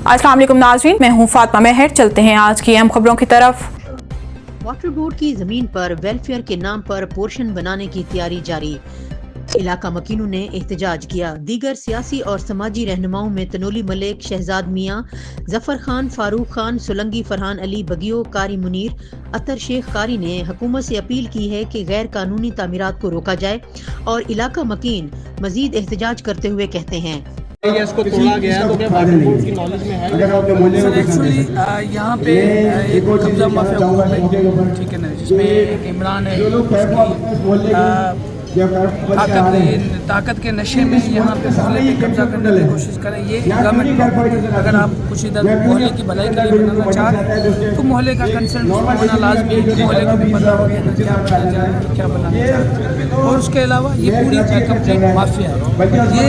अस्सलाम वालेकुम नाज़रीन, मैं हूँ फातिमा मेहर। चलते हैं आज की अहम खबरों की तरफ। वाटर बोर्ड की जमीन पर वेलफेयर के नाम पर पोर्शन बनाने की तैयारी जारी। इलाका मकीनों ने एहतजाज किया। दीगर सियासी और समाजी रहनुमाओं में तनोली मलिक, शहजाद मियाँ, जफर खान, फारूक खान, सोलंगी, फरहान अली, बगियो, कारी मुनीर, अतर शेख कारी ने हुकूमत से अपील की है कि गैर कानूनी तामीरात को रोका जाए और इलाका मकीन मजीद एहतजाज करते हुए कहते हैं इसको तोड़ा गया है, तो क्या वाटर बोर्ड की नॉलेज में है? सर एक्चुअली यहाँ पे एक कब्जा माफिया ग्रुप है, ठीक है ना, जिसमें एक इमरान है, ताकत के नशे में यहाँ पे मोहल्ले पे कब्जा करने की कोशिश करें। ये गवर्नमेंट प्रॉपर्टी, अगर आप कुछ इधर मोहल्ले की भलाई के लिए बनाना चाह रहे हैं तो मोहल्ले का कंसर्न होना लाजमी है, मोहल्ले को भी पता हो गया क्या बनाना चाह रहे हैं, क्या बनाना चाह रहे हैं। और उसके अलावा ये पूरी कंप्लीट माफिया है। ये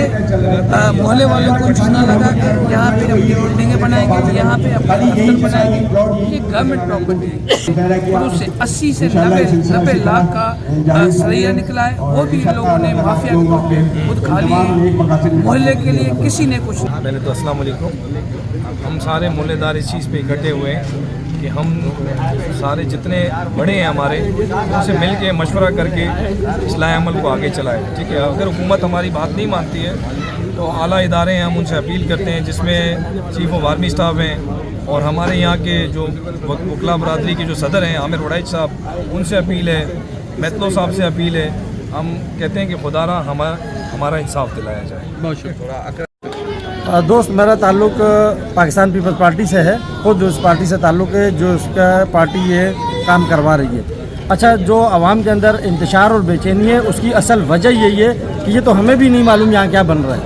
मोहल्ले वालों को चूना लगा के यहाँ पे अपनी बिल्डिंगें बनाएंगे, यहाँ पे अपना दफ्तर बनाएंगे। ये गवर्नमेंट प्रॉपर्टी है और उससे 80 से 90 लाख का सरिया निकला है। वो भी लोगों ने माफिया के तौर पे खुद खा लिए, मोहल्ले के लिए किसी ने कुछ नहीं। पहले तो अस्सलाम वालेकुम। हम सारे मोहल्लेदार इस चीज़ पे इकट्ठे हुए हैं कि हम सारे जितने बड़े हैं हमारे, उनसे मिल के मशवरा करके इस्लाह अमल को आगे चलाएं, ठीक है। अगर हुकूमत हमारी बात नहीं मानती है तो आला इदारे हैं, हम उनसे अपील करते हैं, जिसमें चीफ ऑफ आर्मी स्टाफ हैं और हमारे यहाँ के जो वकला बरादरी के जो सदर हैं आमिर वड़ैच साहब, उनसे अपील है, मैतलो साहब से अपील है। हम कहते हैं कि खुदारा हमारा इंसाफ दिलाया जाए। बहुत शुक्रिया। दोस्त, मेरा ताल्लुक़ पाकिस्तान पीपल्स पार्टी से है, खुद उस पार्टी से ताल्लुक़ है जो उसका पार्टी ये काम करवा रही है। अच्छा, जो आवाम के अंदर इंतशार और बेचैनी है, उसकी असल वजह यही है कि ये तो हमें भी नहीं मालूम यहाँ क्या बन रहा है।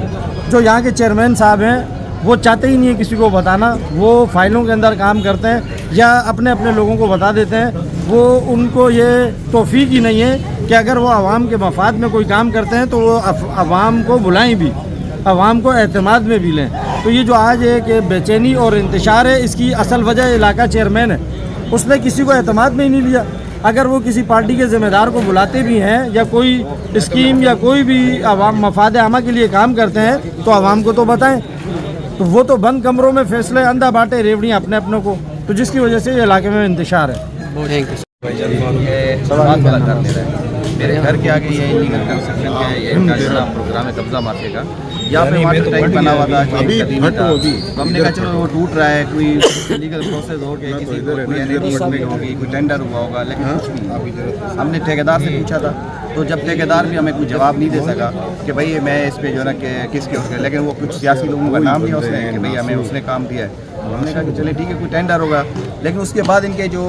जो यहाँ के चेयरमैन साहब हैं वो चाहते ही नहीं है किसी को बताना, वो फाइलों के अंदर काम करते हैं या अपने अपने लोगों को बता देते हैं। वो उनको ये तौफीक ही नहीं है कि अगर वो आवाम के मफाद में कोई काम करते हैं तो वो आवाम को बुलाएं भी, आवाम को एतमाद में भी लें। तो ये जो आज एक बेचैनी और इंतशार है, इसकी असल वजह इलाका चेयरमैन है, उसने किसी को एतमाद में ही नहीं लिया। अगर वो किसी पार्टी के ज़िम्मेदार को बुलाते भी हैं या कोई स्कीम या कोई भी आवाम मफाद आमा के लिए काम करते हैं तो आवाम को तो बताएं। तो वो तो बंद कमरों में फैसले अंधा बांटे रेवड़ियाँ अपने अपनों को, तो जिसकी वजह से ये इलाके में इंतशार है। मेरे घर के आगे ये इलीगल कंस्ट्रक्शन का ये प्रोग्राम है कब्जा माफिया का। यहाँ पे वाटर टैंक बना हुआ था, तो हमने कहा चलो वो टूट रहा है, कोई लीगल प्रोसेस हो गया, किसी को कोई एनएटी होगी, कोई टेंडर हुआ होगा, लेकिन कुछ नहीं। हमने ठेकेदार से पूछा था, तो जब ठेकेदार भी हमें कोई जवाब नहीं दे सका कि भाई मैं इस पे जो है ना कि किसके उसके, लेकिन वो कुछ सियासी लोगों का नाम लिया उसने कि भाई हमें उसने काम दिया है। हमने कहा कि चले ठीक है, कोई टेंडर होगा। लेकिन उसके बाद इनके जो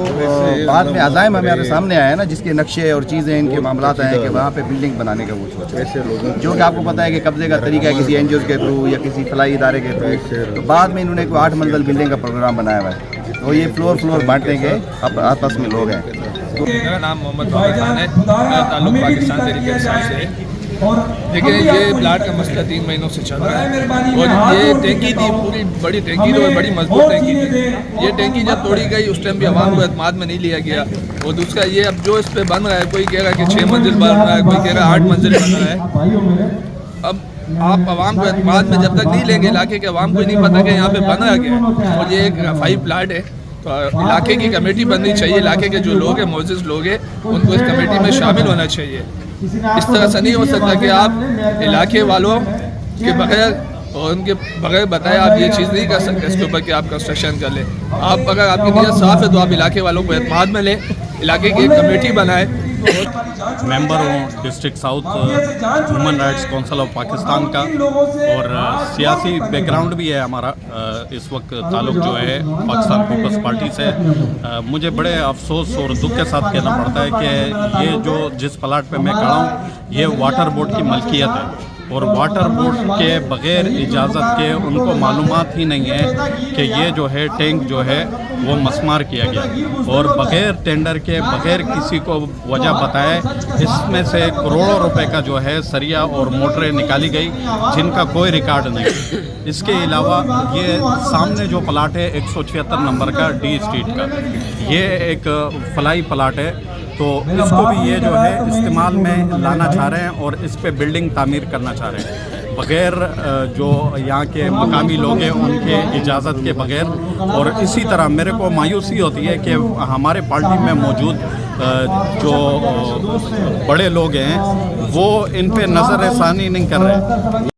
बाद में अज़ाइम हमारे सामने आया ना, जिसके नक्शे और चीज़ें इनके मामलात आए कि वहाँ पे बिल्डिंग बनाने का वो सोचा, जो कि आपको पता है कि कब्जे का तरीका है किसी एनजीओ के थ्रू या किसी फलाई इदारे के थ्रू। तो बाद में इन्होंने कोई 8 मंजिल बिल्डिंग का प्रोग्राम बनाया हुआ है, तो ये फ्लोर बांटेंगे आपस में लोग हैं। मेरा नाम मोहम्मद खान है, मेरा ताल्लुक पाकिस्तान तहरीक इंसाफ से है। देखिए, ये प्लाट का मसला 3 महीनों से चल रहा है और ये टैंकी थी, पूरी बड़ी टैंकी थी और बड़ी मजबूत टैंकी थी। ये टैंकी जब तोड़ी गई उस टाइम भी आवाम को एतमाद में नहीं लिया गया। और दूसरा ये अब जो इस पे बन रहा है, कोई कह रहा है कि 6 मंजिल बन रहा है, कोई कह रहा है 8 मंजिल बन रहा है। अब आप आवाम को एतमाद में जब तक नहीं लेंगे, इलाके के आवाम को नहीं पता कि यहाँ पे बन रहा क्या है। और ये एक रफाई प्लाट है, तो इलाके की कमेटी बननी चाहिए। इलाके के जो लोग हैं, मोअज़्ज़िज़ लोग हैं, उनको इस कमेटी में शामिल होना चाहिए। इस तरह से नहीं हो सकता कि आप इलाके वालों के बगैर और उनके बगैर बताए आप ये चीज़ नहीं कर सकते इसके ऊपर कि आप कंस्ट्रक्शन कर लें। आप अगर आपकी नीयत साफ़ है तो आप इलाके वालों को एतमाद में लें, इलाके की एक कमेटी बनाएं। मेंबर हूँ district south human rights council of Pakistan का, और सियासी बैकग्राउंड भी है हमारा। इस वक्त ताल्लुक़ जो है पाकिस्तान पीपल्स पार्टी से। मुझे बड़े अफसोस और दुख के साथ कहना पड़ता है कि ये जो जिस प्लाट पे मैं खड़ा हूँ ये वाटर बोर्ड की मलकियत है, और वाटर बोर्ड के बग़ैर इजाज़त के उनको मालूमात ही नहीं है कि ये जो है टैंक जो है वो मसमार किया गया, और बग़ैर टेंडर के बग़ैर किसी को वजह बताए इसमें से करोड़ों रुपए का जो है सरिया और मोटरें निकाली गई जिनका कोई रिकॉर्ड नहीं। इसके अलावा ये सामने जो प्लाट है 176 नंबर का डी स्ट्रीट का, ये एक फलाई प्लाट है, तो इसको भी ये जो है इस्तेमाल में लाना चाह रहे हैं और इस पे बिल्डिंग तामीर करना चाह रहे हैं। बगैर जो यहाँ के मकामी लोग हैं उनके इजाज़त के बगैर, और इसी तरह मेरे को मायूसी होती है कि हमारे पार्टी में मौजूद जो बड़े लोग हैं वो इन पे नज़र षानी नहीं कर रहे।